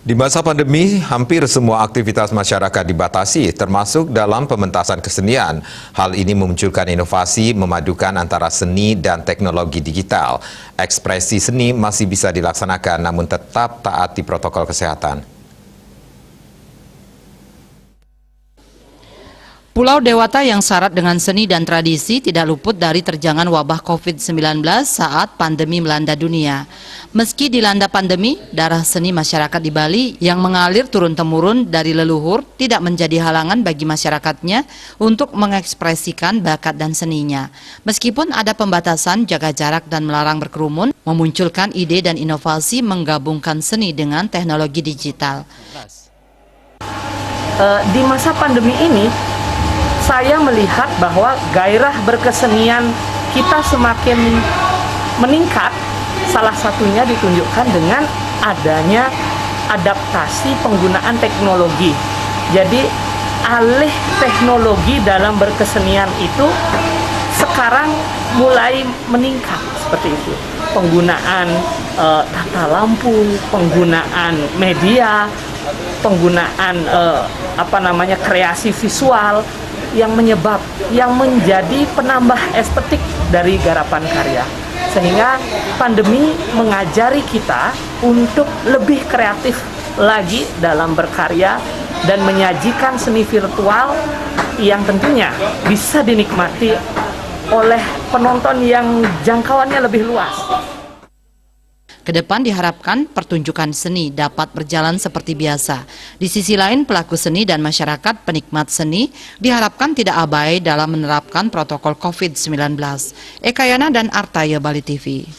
Di masa pandemi, hampir semua aktivitas masyarakat dibatasi, termasuk dalam pementasan kesenian. Hal ini memunculkan inovasi memadukan antara seni dan teknologi digital. Ekspresi seni masih bisa dilaksanakan, namun tetap taati protokol kesehatan. Pulau Dewata yang syarat dengan seni dan tradisi tidak luput dari terjangan wabah COVID-19 saat pandemi melanda dunia. Meski dilanda pandemi, darah seni masyarakat di Bali yang mengalir turun-temurun dari leluhur tidak menjadi halangan bagi masyarakatnya untuk mengekspresikan bakat dan seninya. Meskipun ada pembatasan jaga jarak dan melarang berkerumun, memunculkan ide dan inovasi menggabungkan seni dengan teknologi digital. Di masa pandemi ini, saya melihat bahwa gairah berkesenian kita semakin meningkat. Salah satunya ditunjukkan dengan adanya adaptasi penggunaan teknologi. Jadi alih teknologi dalam berkesenian itu sekarang mulai meningkat seperti itu. Penggunaan tata lampu, penggunaan media, penggunaan kreasi visual yang menjadi penambah estetik dari garapan karya. Sehingga pandemi mengajari kita untuk lebih kreatif lagi dalam berkarya dan menyajikan seni virtual yang tentunya bisa dinikmati oleh penonton yang jangkauannya lebih luas. Kedepan diharapkan pertunjukan seni dapat berjalan seperti biasa. Di sisi lain, pelaku seni dan masyarakat penikmat seni diharapkan tidak abai dalam menerapkan protokol COVID-19. Eka Yana dan Artaya, Bali TV.